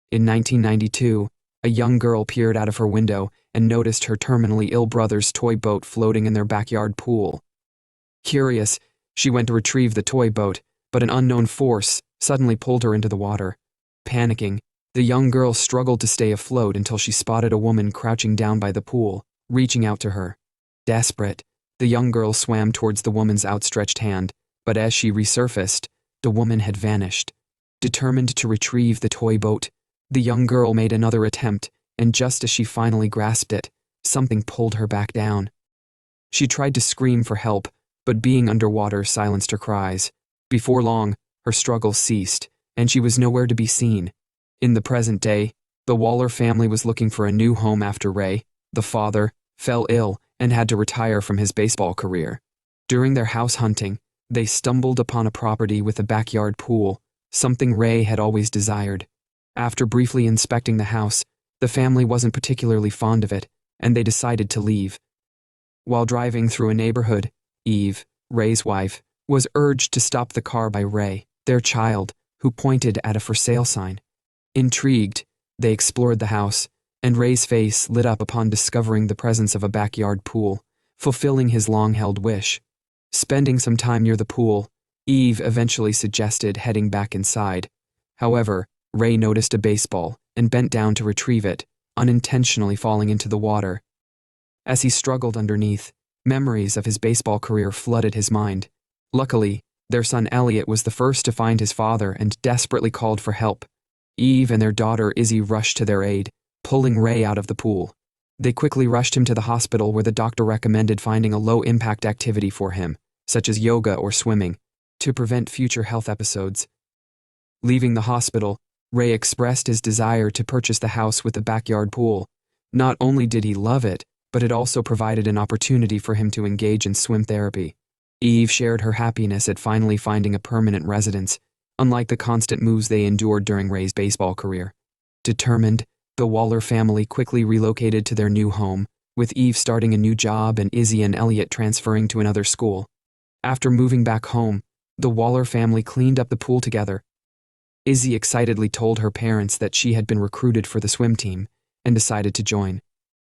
In 1992, a young girl peered out of her window and noticed her terminally ill brother's toy boat floating in their backyard pool. Curious, she went to retrieve the toy boat, but an unknown force suddenly pulled her into the water. Panicking, the young girl struggled to stay afloat until she spotted a woman crouching down by the pool, reaching out to her. Desperate, the young girl swam towards the woman's outstretched hand, but as she resurfaced, the woman had vanished. Determined to retrieve the toy boat, the young girl made another attempt, and just as she finally grasped it, something pulled her back down. She tried to scream for help, but being underwater silenced her cries. Before long, her struggle ceased, and she was nowhere to be seen. In the present day, the Waller family was looking for a new home after Ray, the father, fell ill and had to retire from his baseball career. During their house hunting, they stumbled upon a property with a backyard pool, something Ray had always desired. After briefly inspecting the house, the family wasn't particularly fond of it, and they decided to leave. While driving through a neighborhood, Eve, Ray's wife, was urged to stop the car by Ray, their child, who pointed at a for sale sign. Intrigued, they explored the house, and Ray's face lit up upon discovering the presence of a backyard pool, fulfilling his long-held wish. Spending some time near the pool, Eve eventually suggested heading back inside. However, Ray noticed a baseball and bent down to retrieve it, unintentionally falling into the water. As he struggled underneath, memories of his baseball career flooded his mind. Luckily, their son Elliot was the first to find his father and desperately called for help. Eve and their daughter Izzy rushed to their aid, pulling Ray out of the pool. They quickly rushed him to the hospital where the doctor recommended finding a low-impact activity for him, such as yoga or swimming, to prevent future health episodes. Leaving the hospital, Ray expressed his desire to purchase the house with the backyard pool. Not only did he love it, but it also provided an opportunity for him to engage in swim therapy. Eve shared her happiness at finally finding a permanent residence, unlike the constant moves they endured during Ray's baseball career. Determined, the Waller family quickly relocated to their new home, with Eve starting a new job and Izzy and Elliot transferring to another school. After moving back home, the Waller family cleaned up the pool together. Izzy excitedly told her parents that she had been recruited for the swim team and decided to join.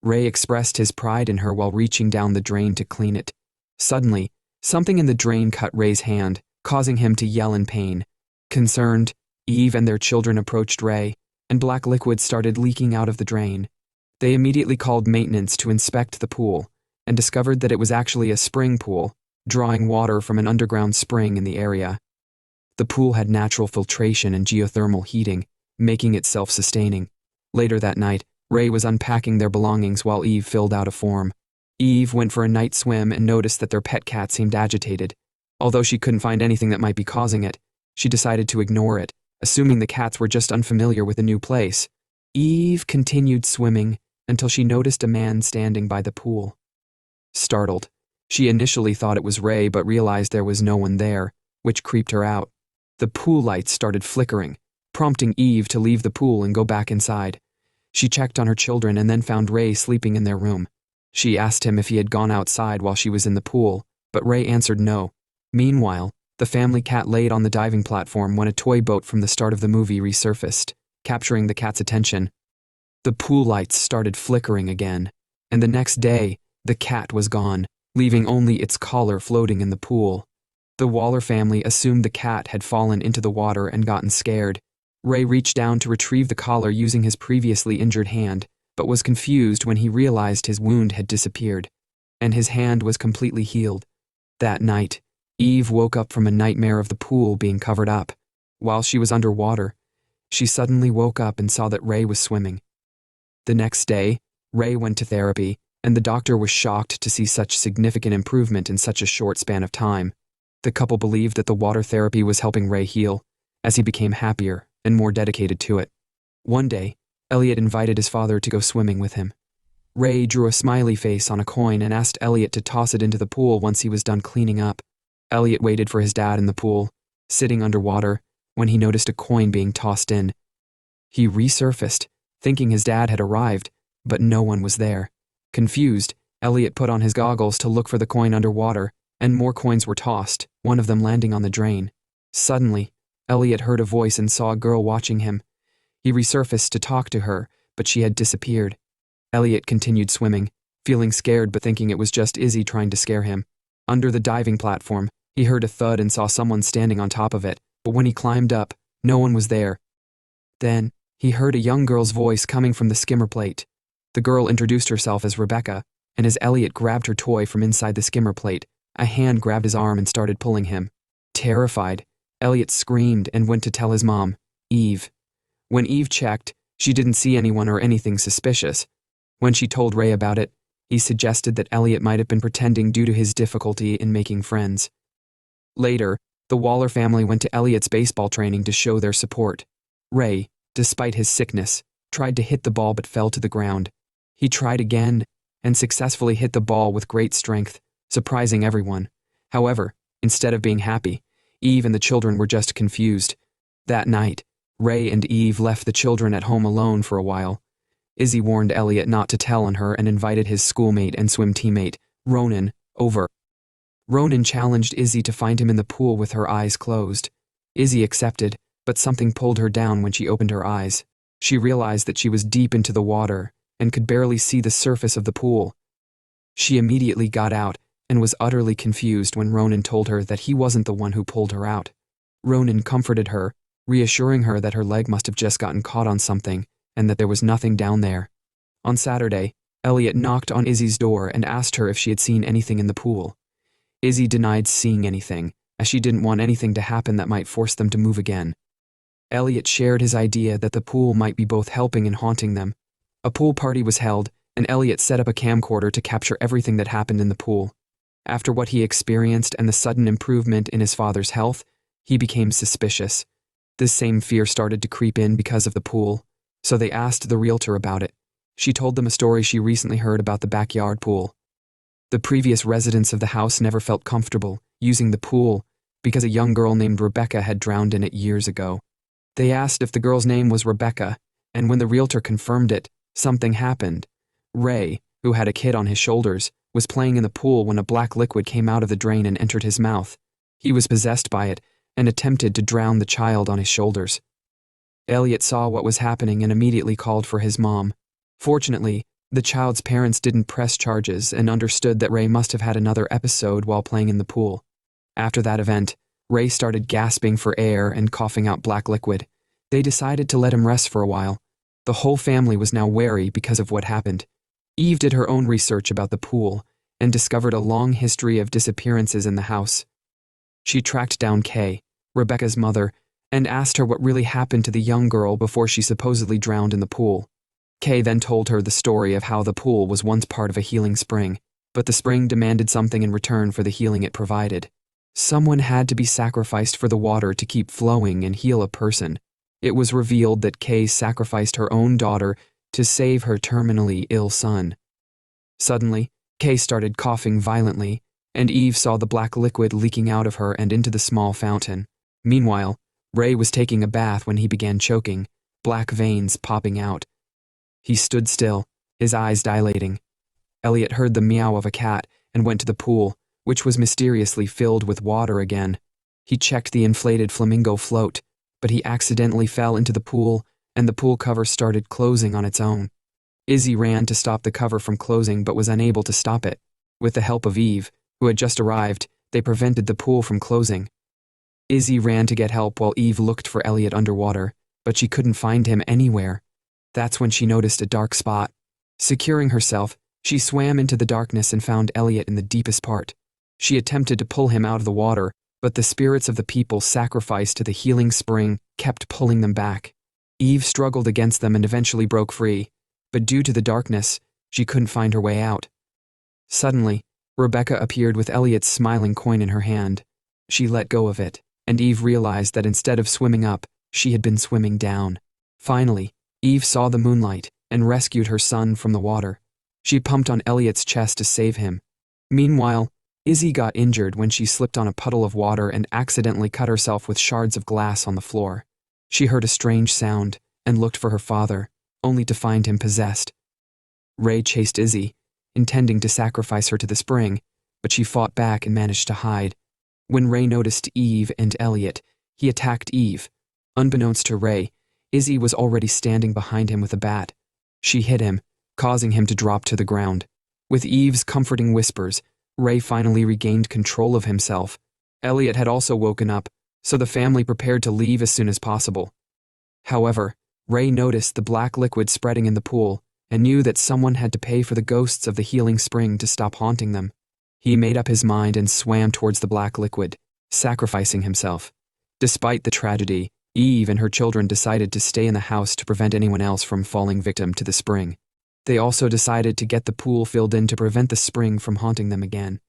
Ray expressed his pride in her while reaching down the drain to clean it. Suddenly, something in the drain cut Ray's hand, causing him to yell in pain. Concerned, Eve and their children approached Ray, and black liquid started leaking out of the drain. They immediately called maintenance to inspect the pool, and discovered that it was actually a spring pool, drawing water from an underground spring in the area. The pool had natural filtration and geothermal heating, making it self-sustaining. Later that night, Ray was unpacking their belongings while Eve filled out a form. Eve went for a night swim and noticed that their pet cat seemed agitated. Although she couldn't find anything that might be causing it, she decided to ignore it, assuming the cats were just unfamiliar with the new place. Eve continued swimming until she noticed a man standing by the pool. Startled, she initially thought it was Ray but realized there was no one there, which creeped her out. The pool lights started flickering, prompting Eve to leave the pool and go back inside. She checked on her children and then found Ray sleeping in their room. She asked him if he had gone outside while she was in the pool, but Ray answered no. Meanwhile, the family cat laid on the diving platform when a toy boat from the start of the movie resurfaced, capturing the cat's attention. The pool lights started flickering again, and the next day, the cat was gone, leaving only its collar floating in the pool. The Waller family assumed the cat had fallen into the water and gotten scared. Ray reached down to retrieve the collar using his previously injured hand, but was confused when he realized his wound had disappeared, and his hand was completely healed. That night, Eve woke up from a nightmare of the pool being covered up. While she was underwater, she suddenly woke up and saw that Ray was swimming. The next day, Ray went to therapy, and the doctor was shocked to see such significant improvement in such a short span of time. The couple believed that the water therapy was helping Ray heal, as he became happier and more dedicated to it. One day, Elliot invited his father to go swimming with him. Ray drew a smiley face on a coin and asked Elliot to toss it into the pool once he was done cleaning up. Elliot waited for his dad in the pool, sitting underwater, when he noticed a coin being tossed in. He resurfaced, thinking his dad had arrived, but no one was there. Confused, Elliot put on his goggles to look for the coin underwater, and more coins were tossed, one of them landing on the drain. Suddenly, Elliot heard a voice and saw a girl watching him. He resurfaced to talk to her, but she had disappeared. Elliot continued swimming, feeling scared but thinking it was just Izzy trying to scare him. Under the diving platform, he heard a thud and saw someone standing on top of it, but when he climbed up, no one was there. Then, he heard a young girl's voice coming from the skimmer plate. The girl introduced herself as Rebecca, and as Elliot grabbed her toy from inside the skimmer plate, a hand grabbed his arm and started pulling him. Terrified, Elliot screamed and went to tell his mom, Eve. When Eve checked, she didn't see anyone or anything suspicious. When she told Ray about it, he suggested that Elliot might have been pretending due to his difficulty in making friends. Later, the Waller family went to Elliot's baseball training to show their support. Ray, despite his sickness, tried to hit the ball but fell to the ground. He tried again and successfully hit the ball with great strength, surprising everyone. However, instead of being happy, Eve and the children were just confused. That night, Ray and Eve left the children at home alone for a while. Izzy warned Elliot not to tell on her and invited his schoolmate and swim teammate, Ronan, over. Ronan challenged Izzy to find him in the pool with her eyes closed. Izzy accepted, but something pulled her down when she opened her eyes. She realized that she was deep into the water and could barely see the surface of the pool. She immediately got out and was utterly confused when Ronan told her that he wasn't the one who pulled her out. Ronan comforted her, reassuring her that her leg must have just gotten caught on something and that there was nothing down there. On Saturday, Elliot knocked on Izzy's door and asked her if she had seen anything in the pool. Izzy denied seeing anything, as she didn't want anything to happen that might force them to move again. Elliot shared his idea that the pool might be both helping and haunting them. A pool party was held, and Elliot set up a camcorder to capture everything that happened in the pool. After what he experienced and the sudden improvement in his father's health, he became suspicious. This same fear started to creep in because of the pool, so they asked the realtor about it. She told them a story she recently heard about the backyard pool. The previous residents of the house never felt comfortable using the pool because a young girl named Rebecca had drowned in it years ago. They asked if the girl's name was Rebecca, and when the realtor confirmed it, something happened. Ray, who had a kid on his shoulders, was playing in the pool when a black liquid came out of the drain and entered his mouth. He was possessed by it and attempted to drown the child on his shoulders. Elliot saw what was happening and immediately called for his mom. Fortunately, the child's parents didn't press charges and understood that Ray must have had another episode while playing in the pool. After that event, Ray started gasping for air and coughing out black liquid. They decided to let him rest for a while. The whole family was now wary because of what happened. Eve did her own research about the pool and discovered a long history of disappearances in the house. She tracked down Kay, Rebecca's mother, and asked her what really happened to the young girl before she supposedly drowned in the pool. Kay then told her the story of how the pool was once part of a healing spring, but the spring demanded something in return for the healing it provided. Someone had to be sacrificed for the water to keep flowing and heal a person. It was revealed that Kay sacrificed her own daughter to save her terminally ill son. Suddenly, Kay started coughing violently, and Eve saw the black liquid leaking out of her and into the small fountain. Meanwhile, Ray was taking a bath when he began choking, black veins popping out. He stood still, his eyes dilating. Elliot heard the meow of a cat and went to the pool, which was mysteriously filled with water again. He checked the inflated flamingo float, but he accidentally fell into the pool, and the pool cover started closing on its own. Izzy ran to stop the cover from closing but was unable to stop it. With the help of Eve, who had just arrived, they prevented the pool from closing. Izzy ran to get help while Eve looked for Elliot underwater, but she couldn't find him anywhere. That's when she noticed a dark spot. Securing herself, she swam into the darkness and found Elliot in the deepest part. She attempted to pull him out of the water, but the spirits of the people sacrificed to the healing spring kept pulling them back. Eve struggled against them and eventually broke free, but due to the darkness, she couldn't find her way out. Suddenly, Rebecca appeared with Elliot's smiling coin in her hand. She let go of it, and Eve realized that instead of swimming up, she had been swimming down. Finally, Eve saw the moonlight and rescued her son from the water. She pumped on Elliot's chest to save him. Meanwhile, Izzy got injured when she slipped on a puddle of water and accidentally cut herself with shards of glass on the floor. She heard a strange sound and looked for her father, only to find him possessed. Ray chased Izzy, intending to sacrifice her to the spring, but she fought back and managed to hide. When Ray noticed Eve and Elliot, he attacked Eve. Unbeknownst to Ray, Izzy was already standing behind him with a bat. She hit him, causing him to drop to the ground. With Eve's comforting whispers, Ray finally regained control of himself. Elliot had also woken up, so the family prepared to leave as soon as possible. However, Ray noticed the black liquid spreading in the pool and knew that someone had to pay for the ghosts of the healing spring to stop haunting them. He made up his mind and swam towards the black liquid, sacrificing himself. Despite the tragedy, Eve and her children decided to stay in the house to prevent anyone else from falling victim to the spring. They also decided to get the pool filled in to prevent the spring from haunting them again.